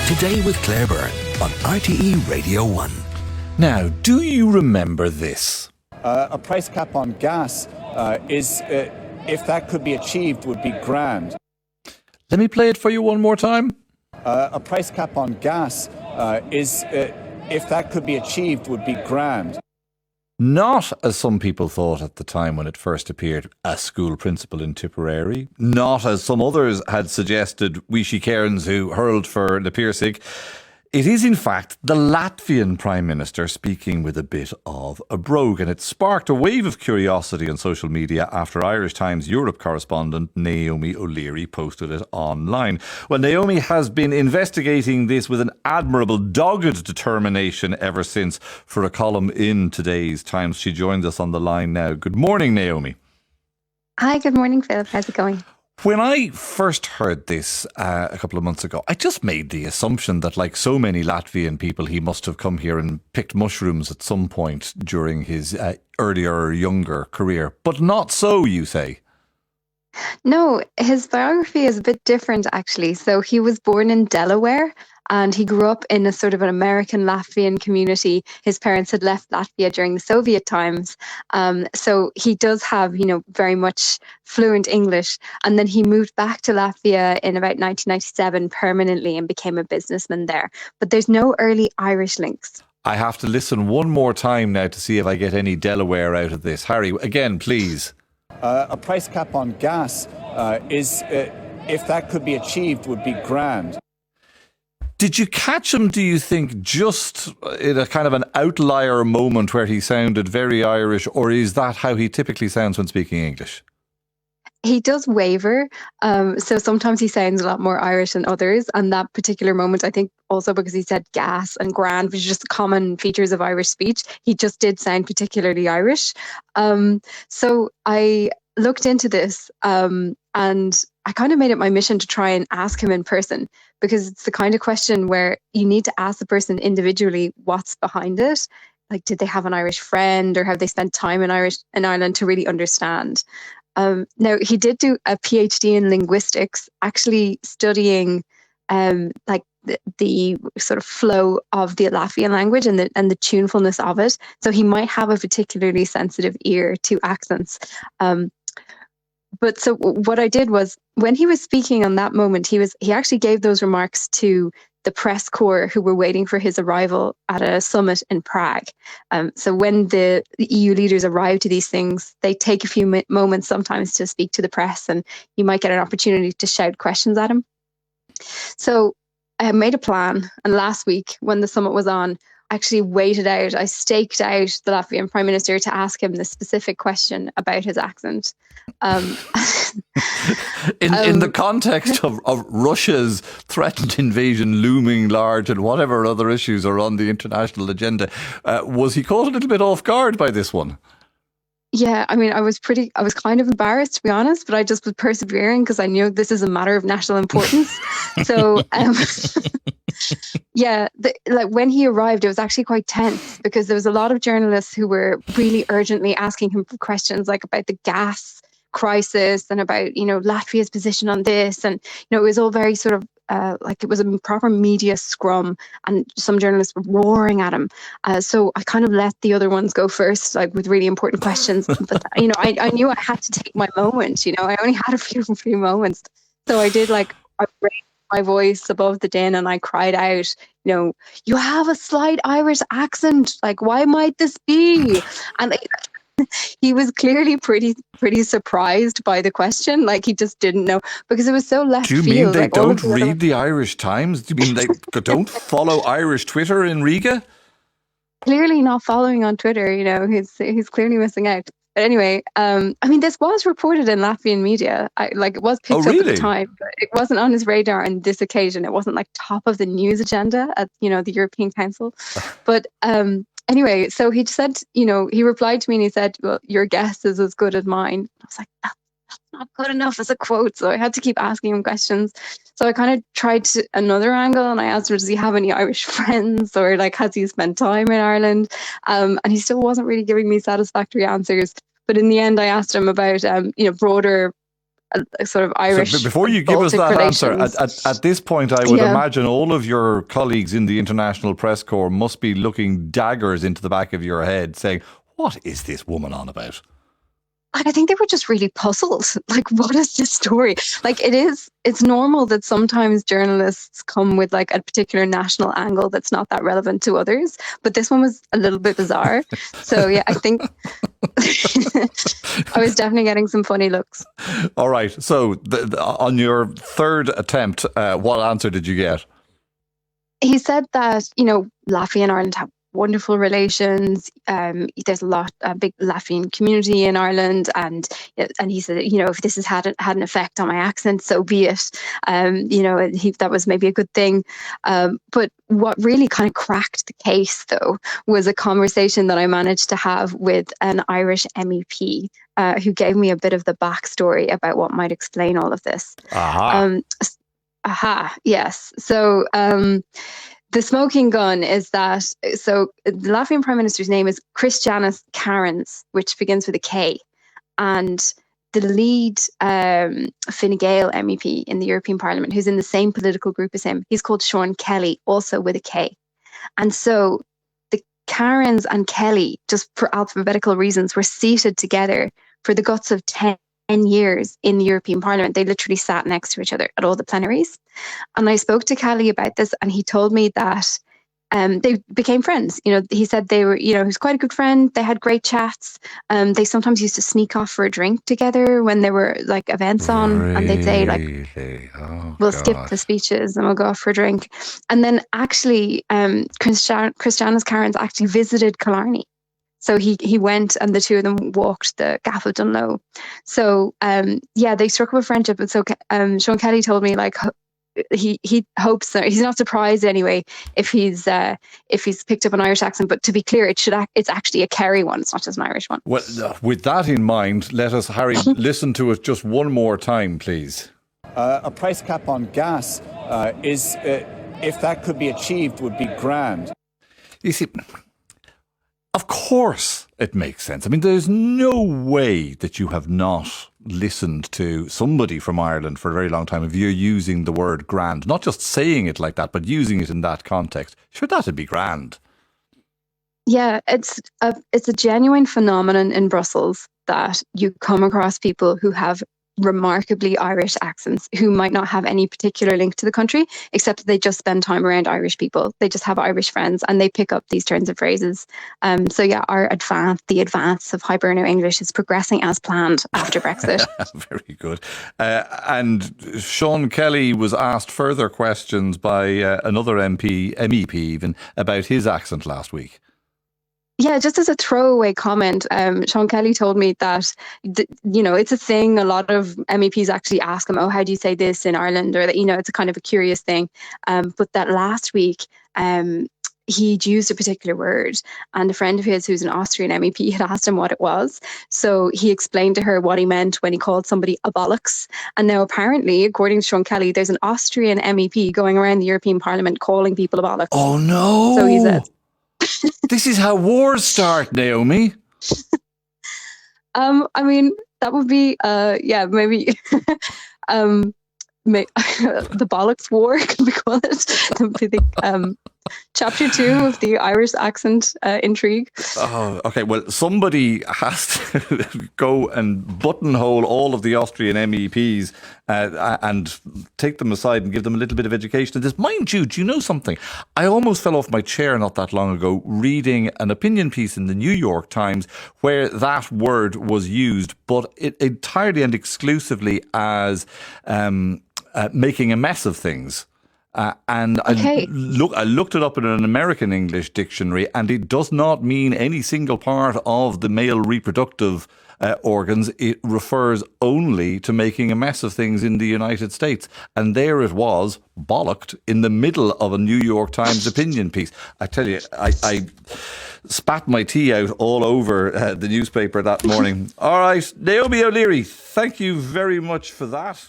Today with Claire Byrne on RTE Radio 1. Now, do you remember this? A price cap on gas if that could be achieved, would be grand. Let me play it for you one more time. A price cap on gas if that could be achieved, would be grand. Not, as some people thought at the time when it first appeared, a school principal in Tipperary. Not, as some others had suggested, Wishy Cairns who hurled for the Piercing. It is, in fact, the Latvian Prime Minister speaking with a bit of a brogue, and it sparked a wave of curiosity on social media after Irish Times Europe correspondent Naoimi O'Leary posted it online. Well, Naoimi has been investigating this with an admirable, dogged determination ever since for a column in today's Times. She joins us on the line now. Good morning, Naoimi. Hi, good morning, Philip. How's it going? When I first heard this a couple of months ago, I just made the assumption that, like so many Latvian people, he must have come here and picked mushrooms at some point during his earlier or younger career. But not so, you say? No, his biography is a bit different, actually. So he was born in Delaware and he grew up in a sort of an American Latvian community. His parents had left Latvia during the Soviet times. So he does have, very much fluent English. And then he moved back to Latvia in about 1997 permanently and became a businessman there. But there's no early Irish links. I have to listen one more time now to see if I get any Delaware out of this. Harry, again, please. A price cap on gas if that could be achieved, would be grand. Did you catch him, do you think, just in a kind of an outlier moment where he sounded very Irish, or is that how he typically sounds when speaking English? He does waver, so sometimes he sounds a lot more Irish than others. And that particular moment, I think also because he said gas and grand, which are just common features of Irish speech, he just did sound particularly Irish. So I looked into this and I kind of made it my mission to try and ask him in person, because it's the kind of question where you need to ask the person individually what's behind it. Like, did they have an Irish friend or have they spent time in Ireland to really understand? Now, he did do a PhD in linguistics, actually studying the sort of flow of the Latvian language and the tunefulness of it. So he might have a particularly sensitive ear to accents. But so what I did was, when he was speaking on that moment, he actually gave those remarks to the press corps who were waiting for his arrival at a summit in Prague. So when the EU leaders arrive to these things, they take a few moments sometimes to speak to the press, and you might get an opportunity to shout questions at him. So I made a plan, and last week when the summit was on, I actually waited out. I staked out the Latvian Prime Minister to ask him the specific question about his accent. In the context of Russia's threatened invasion looming large and whatever other issues are on the international agenda, was he caught a little bit off guard by this one? Yeah, I mean, I was kind of embarrassed, to be honest, but I just was persevering because I knew this is a matter of national importance. So, yeah, like when he arrived, it was actually quite tense because there was a lot of journalists who were really urgently asking him questions like about the gas crisis and about, Latvia's position on this. And, it was all very sort of like it was a proper media scrum, and some journalists were roaring at him. So I kind of let the other ones go first, like with really important questions. But, I knew I had to take my moment, I only had a few moments. So I did I raised my voice above the din and I cried out, you have a slight Irish accent. Like, why might this be? And he was clearly pretty surprised by the question. Like, he just didn't know, because it was so left field. Do you mean they like, don't read the Irish Times? Do you mean they don't follow Irish Twitter in Riga? Clearly not following on Twitter, he's clearly missing out. But anyway, this was reported in Latvian media. It was picked up at the time, but it wasn't on his radar on this occasion. It wasn't like top of the news agenda at, the European Council. But anyway, so he said, he replied to me and he said, well, your guess is as good as mine. I was like, that's not good enough as a quote. So I had to keep asking him questions. So I kind of tried another angle and I asked him, does he have any Irish friends, or has he spent time in Ireland? And he still wasn't really giving me satisfactory answers. But in the end, I asked him about, broader sort of Irish. So before you give us Baltic that answer, relations. at this point, I would Yeah. imagine all of your colleagues in the International Press Corps must be looking daggers into the back of your head saying, what is this woman on about? I think they were just really puzzled. Like, what is this story? Like, it's normal that sometimes journalists come with like a particular national angle that's not that relevant to others. But this one was a little bit bizarre. So, yeah, I think I was definitely getting some funny looks. All right. So on your third attempt, what answer did you get? He said that, Latvia and Ireland have wonderful relations. There's a big Latvian community in Ireland, and he said, if this has had an effect on my accent, so be it. That was maybe a good thing. But what really kind of cracked the case, though, was a conversation that I managed to have with an Irish MEP who gave me a bit of the backstory about what might explain all of this. Yes. So. The smoking gun is that, so the Latvian Prime Minister's name is Krišjānis Kariņš, which begins with a K. And the lead Fine Gael MEP in the European Parliament, who's in the same political group as him, he's called Sean Kelly, also with a K. And so the Karins and Kelly, just for alphabetical reasons, were seated together for the guts of 10 years in the European Parliament. They literally sat next to each other at all the plenaries. And I spoke to Kelly about this, and he told me that they became friends. He said they were, he was quite a good friend. They had great chats. They sometimes used to sneak off for a drink together when there were like events on, and they'd say like, we'll skip the speeches and we'll go off for a drink. And then actually, Krišjānis Kariņš actually visited Killarney. So he went, and the two of them walked the Gap of Dunloe. So they struck up a friendship. And so Sean Kelly told me like he hopes that he's not surprised anyway if he's picked up an Irish accent. But to be clear, it's actually a Kerry one. It's not just an Irish one. Well, with that in mind, let us, Harry, listen to it just one more time, please. A price cap on gas is, if that could be achieved, would be grand. You see, of course it makes sense. I mean, there's no way that you have not listened to somebody from Ireland for a very long time if you're using the word grand. Not just saying it like that, but using it in that context. Sure, that'd be grand. Yeah, it's a genuine phenomenon in Brussels that you come across people who have remarkably Irish accents who might not have any particular link to the country, except that they just spend time around Irish people. They just have Irish friends and they pick up these turns of phrases. So yeah, the advance of Byrne English is progressing as planned after Brexit. Very good. And Sean Kelly was asked further questions by another MEP even, about his accent last week. Yeah, just as a throwaway comment, Sean Kelly told me that, it's a thing. A lot of MEPs actually ask him, oh, how do you say this in Ireland? Or that, it's a kind of a curious thing. But that last week, he'd used a particular word, and a friend of his who's an Austrian MEP had asked him what it was. So he explained to her what he meant when he called somebody a bollocks. And now apparently, according to Sean Kelly, there's an Austrian MEP going around the European Parliament calling people a bollocks. Oh, no. So he said... This is how wars start, Naoimi. I mean, that would be, maybe the bollocks war, could we call it? That would be the chapter 2 of the Irish accent intrigue. Oh, okay. Well, somebody has to go and buttonhole all of the Austrian MEPs and take them aside and give them a little bit of education. This, mind you, do you know something? I almost fell off my chair not that long ago reading an opinion piece in the New York Times where that word was used, but it entirely and exclusively as making a mess of things. And I looked it up in an American English dictionary, and it does not mean any single part of the male reproductive organs. It refers only to making a mess of things in the United States. And there it was, bollocked, in the middle of a New York Times opinion piece. I tell you, I spat my tea out all over the newspaper that morning. All right, Naoimi O'Leary, thank you very much for that.